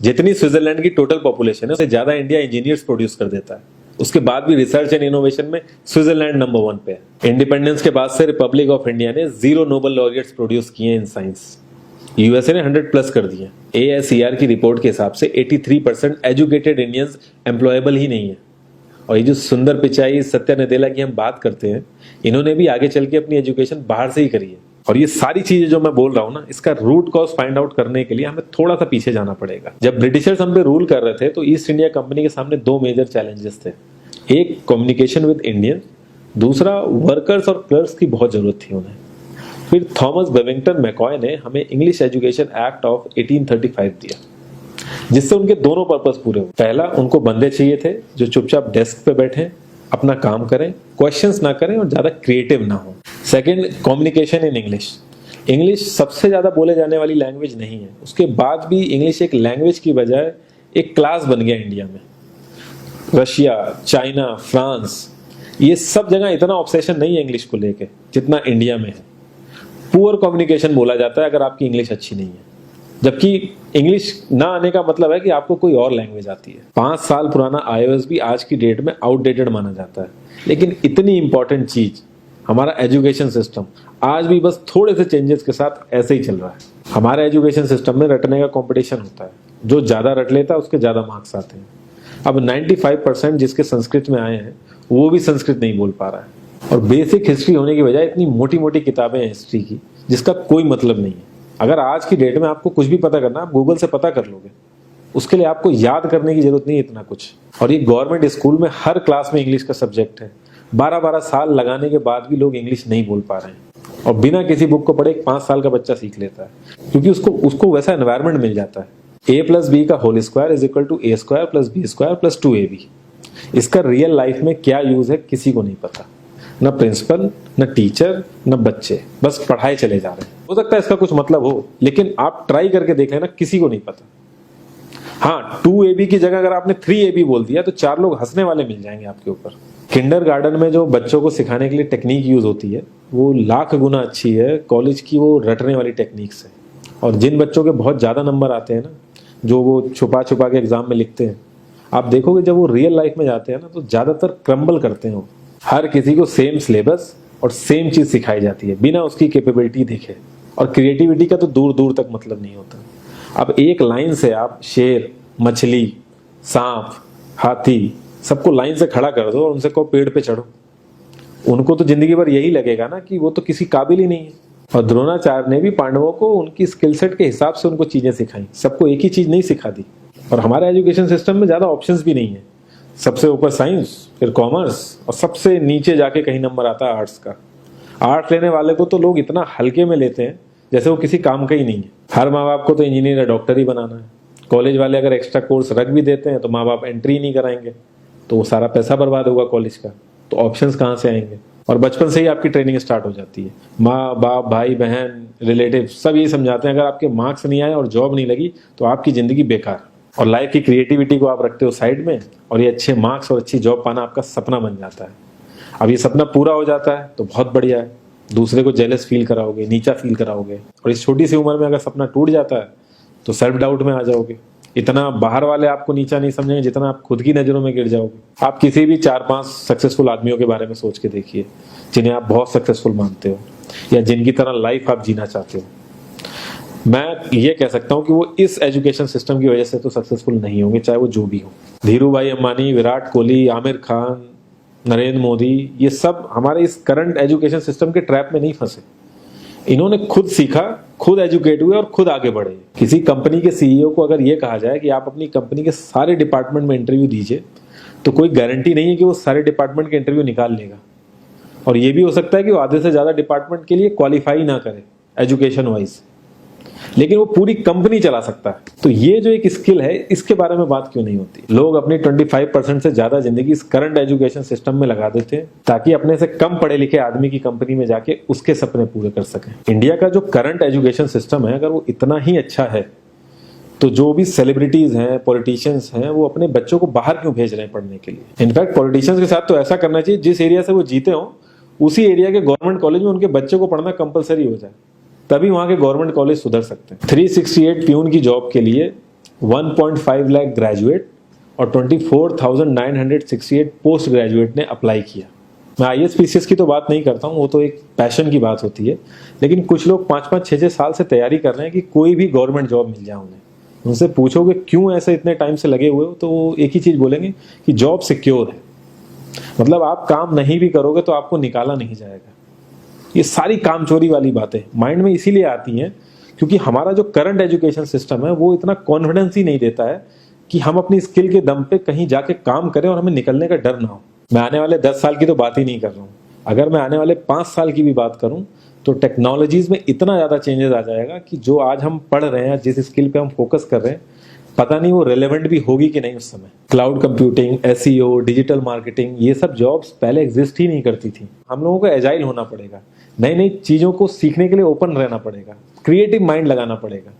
जितनी स्विट्जरलैंड की total population है उससे ज्यादा इंडिया इंजीनियर्स प्रोड्यूस कर देता है। उसके बाद भी रिसर्च एंड इनोवेशन में स्विट्जरलैंड नंबर 1 पे है। इंडिपेंडेंस के बाद से रिपब्लिक ऑफ इंडिया ने 0 नोबेल लॉरिएट्स प्रोड्यूस किए इन साइंस। यूएसए ने 100 प्लस कर दिए। ASER की रिपोर्ट के हिसाब से 83% एजुकेटेड इंडियंस एम्प्लॉयबल ही नहीं है। और ये जो सुंदर पिचाई सत्या नदेला की हम बात करते हैं, इन्होंने भी आगे चल के अपनी एजुकेशन बाहर से ही करी है। और ये सारी चीजें जो मैं बोल रहा हूँ ना, इसका रूट कॉज फाइंड आउट करने के लिए हमें थोड़ा सा पीछे जाना पड़ेगा। जब ब्रिटिशर्स हम पे रूल कर रहे थे तो ईस्ट इंडिया कंपनी के सामने 2 मेजर चैलेंजेस थे। एक कम्युनिकेशन विद इंडियन, दूसरा वर्कर्स और क्लर्क्स की बहुत जरूरत थी उन्हें। फिर थॉमस बेविंगटन मैकॉय ने हमें इंग्लिश एजुकेशन एक्ट ऑफ 1835 दिया, जिससे उनके दोनों पर्पस पूरे हुए। पहला, उनको बंदे चाहिए थे जो चुपचाप डेस्क पे बैठे, अपना काम करें, क्वेश्चंस ना करें और ज्यादा क्रिएटिव ना हो। Second, communication in English. English सबसे ज्यादा बोले जाने वाली लैंग्वेज नहीं है, उसके बाद भी इंग्लिश एक लैंग्वेज की बजाय एक क्लास बन गया इंडिया में। रशिया, चाइना, फ्रांस, ये सब जगह इतना ऑब्सेशन नहीं है इंग्लिश को लेके जितना इंडिया में है। पुअर कम्युनिकेशन बोला जाता है अगर आपकी इंग्लिश अच्छी नहीं है, जबकि इंग्लिश ना आने का मतलब है कि आपको कोई और लैंग्वेज आती है। 5 साल पुराना iOS भी आज की डेट में आउटडेटेड माना जाता है। लेकिन इतनी इंपॉर्टेंट चीज हमारा एजुकेशन सिस्टम आज भी बस थोड़े से चेंजेस के साथ ऐसे ही चल रहा है। हमारे एजुकेशन सिस्टम में रटने का कंपटीशन होता है, जो ज्यादा रट लेता है उसके ज्यादा मार्क्स आते हैं। अब 95% जिसके संस्कृत में आए हैं वो भी संस्कृत नहीं बोल पा रहा है। और बेसिक हिस्ट्री होने की बजाय इतनी मोटी मोटी किताबें हैं हिस्ट्री की जिसका कोई मतलब नहीं है। अगर आज की डेट में आपको कुछ भी पता करना, आप गूगल से पता कर लोगे, उसके लिए आपको याद करने की जरूरत नहीं है इतना कुछ। और ये गवर्नमेंट स्कूल में हर क्लास में इंग्लिश का सब्जेक्ट है। 12-12 साल लगाने के बाद भी लोग इंग्लिश नहीं बोल पा रहे हैं। और बिना किसी बुक को पढ़े 5 साल का बच्चा सीख लेता है, क्योंकि उसको वैसा एनवायरमेंट मिल जाता है। A+B का whole square is equal to A² + B² + 2AB। इसका रियल लाइफ में क्या यूज है किसी को नहीं पता, न प्रिंसिपल, न टीचर, न बच्चे, बस पढ़ाई चले जा रहे हैं। हो सकता है इसका कुछ मतलब हो, लेकिन आप ट्राई करके देख लेना, किसी को नहीं पता। हाँ, 2AB की जगह अगर आपने 3AB बोल दिया तो 4 लोग हंसने वाले मिल जाएंगे आपके ऊपर। किंडरगार्टन में जो बच्चों को सिखाने के लिए टेक्निक यूज होती है वो लाख गुना अच्छी है कॉलेज की वो रटने वाली टेक्निक से। और जिन बच्चों के बहुत ज्यादा नंबर आते हैं ना, जो वो छुपा छुपा के एग्जाम में लिखते हैं, आप देखोगे जब वो रियल लाइफ में जाते हैं ना तो ज्यादातर क्रम्बल करते हैं वो। हर किसी को सेम सिलेबस और सेम चीज सिखाई जाती है बिना उसकी कैपेबिलिटी देखे। और क्रिएटिविटी का तो दूर दूर तक मतलब नहीं होता। अब एक लाइन से आप शेर, मछली, सांप, हाथी सबको लाइन से खड़ा कर दो और उनसे कहो पेड़ पे चढ़ो, उनको तो जिंदगी भर यही लगेगा ना कि वो तो किसी काबिल ही नहीं है। और द्रोणाचार्य ने भी पांडवों को उनकी स्किल सेट के हिसाब से उनको चीजें सिखाई, सबको एक ही चीज नहीं सिखा दी। और हमारे एजुकेशन सिस्टम में ज्यादा ऑप्शंस भी नहीं है। सबसे ऊपर साइंस, फिर कॉमर्स, और सबसे नीचे जाके कहीं नंबर आता है आर्ट्स का। आर्ट्स लेने वाले को तो लोग इतना हल्के में लेते हैं जैसे वो किसी काम का ही नहीं है। हर माँ बाप को तो इंजीनियर या डॉक्टर ही बनाना है। कॉलेज वाले अगर एक्स्ट्रा कोर्स रख भी देते हैं तो माँ बाप एंट्री नहीं कराएंगे, तो वो सारा पैसा बर्बाद होगा कॉलेज का। तो ऑप्शंस कहाँ से आएंगे? और बचपन से ही आपकी ट्रेनिंग स्टार्ट हो जाती है। माँ बाप, भाई बहन, रिलेटिव सब यही समझाते हैं अगर आपके मार्क्स नहीं आए और जॉब नहीं लगी तो आपकी जिंदगी बेकार। और लाइफ की क्रिएटिविटी को आप रखते हो साइड में, और ये अच्छे मार्क्स और अच्छी जॉब पाना आपका सपना बन जाता है। अब ये सपना पूरा हो जाता है तो बहुत बढ़िया है, दूसरे को जेलस फील कराओगे, नीचा फील कराओगे। और इस छोटी सी उम्र में अगर सपना टूट जाता है तो सेल्फ डाउट में आ जाओगे। इतना बाहर वाले आपको नीचा नहीं समझेंगे जितना आप खुद की नजरों में गिर जाओगे। आप किसी भी 4-5 सक्सेसफुल आदमियों के बारे में सोच के देखिए जिन्हें आप बहुत सक्सेसफुल मानते हो या जिनकी तरह लाइफ आप जीना चाहते हो। मैं ये कह सकता हूं कि वो इस एजुकेशन सिस्टम की वजह से तो सक्सेसफुल नहीं होंगे, चाहे वो जो भी हो। धीरू भाई अंबानी, विराट कोहली, आमिर खान, नरेंद्र मोदी, ये सब हमारे इस करंट एजुकेशन सिस्टम के ट्रैप में नहीं फंसे। इन्होंने खुद सीखा, खुद एजुकेट हुए और खुद आगे बढ़े। किसी कंपनी के सीईओ को अगर ये कहा जाए कि आप अपनी कंपनी के सारे डिपार्टमेंट में इंटरव्यू दीजिए, तो कोई गारंटी नहीं है कि वो सारे डिपार्टमेंट के इंटरव्यू निकाल लेगा। और ये भी हो सकता है कि वो आधे से ज्यादा डिपार्टमेंट के लिए क्वालिफाई ना करे एजुकेशन वाइज, लेकिन वो पूरी कंपनी चला सकता है। तो ये जो एक स्किल है, इसके बारे में बात क्यों नहीं होती? लोग अपनी 25% से ज्यादा जिंदगी इस करंट एजुकेशन सिस्टम में लगा देते हैं ताकि अपने से कम पढ़े लिखे आदमी की कंपनी में जाके उसके सपने पूरे कर सकें। इंडिया का जो करंट एजुकेशन सिस्टम है, अगर वो इतना ही अच्छा है तो जो भी सेलिब्रिटीज हैं, पॉलिटिशियंस हैं, वो अपने बच्चों को बाहर क्यों भेज रहे हैं पढ़ने के लिए? इनफैक्ट पॉलिटिशियंस के साथ तो ऐसा करना चाहिए, जिस एरिया से वो जीते हो उसी एरिया के गवर्नमेंट कॉलेज में उनके बच्चे को पढ़ना कंपलसरी हो जाए, तभी वहां के गवर्नमेंट कॉलेज सुधर सकते हैं। 368 प्यून की जॉब के लिए 1.5 लाख ग्रेजुएट और 24,968 पोस्ट ग्रेजुएट ने अप्लाई किया। मैं IAS PCS की तो बात नहीं करता हूँ, वो तो एक पैशन की बात होती है, लेकिन कुछ लोग 5-5, 6-6 साल से तैयारी कर रहे हैं कि कोई भी गवर्नमेंट जॉब मिल जाए उन्हें। उनसे पूछोगे क्यों ऐसे इतने टाइम से लगे हुए हो, तो वो एक ही चीज़ बोलेंगे कि जॉब सिक्योर है। मतलब आप काम नहीं भी करोगे तो आपको निकाला नहीं जाएगा। ये सारी कामचोरी वाली बातें माइंड में इसीलिए आती हैं क्योंकि हमारा जो करंट एजुकेशन सिस्टम है वो इतना कॉन्फिडेंस ही नहीं देता है कि हम अपनी स्किल के दम पे कहीं जाके काम करें और हमें निकलने का डर ना हो। मैं आने वाले 10 साल की तो बात ही नहीं कर रहा हूँ, अगर मैं आने वाले 5 साल की भी बात करूँ तो टेक्नोलॉजीज में इतना ज़्यादा चेंजेस आ जाएगा कि जो आज हम पढ़ रहे हैं, जिस स्किल पे हम फोकस कर रहे हैं, पता नहीं वो रेलेवेंट भी होगी कि नहीं उस समय। Cloud computing, SEO, digital marketing, ये सब जॉब्स पहले एग्जिस्ट ही नहीं करती थी। हम लोगों को एजाइल होना पड़ेगा, नई नई चीज़ों को सीखने के लिए ओपन रहना पड़ेगा, क्रिएटिव माइंड लगाना पड़ेगा।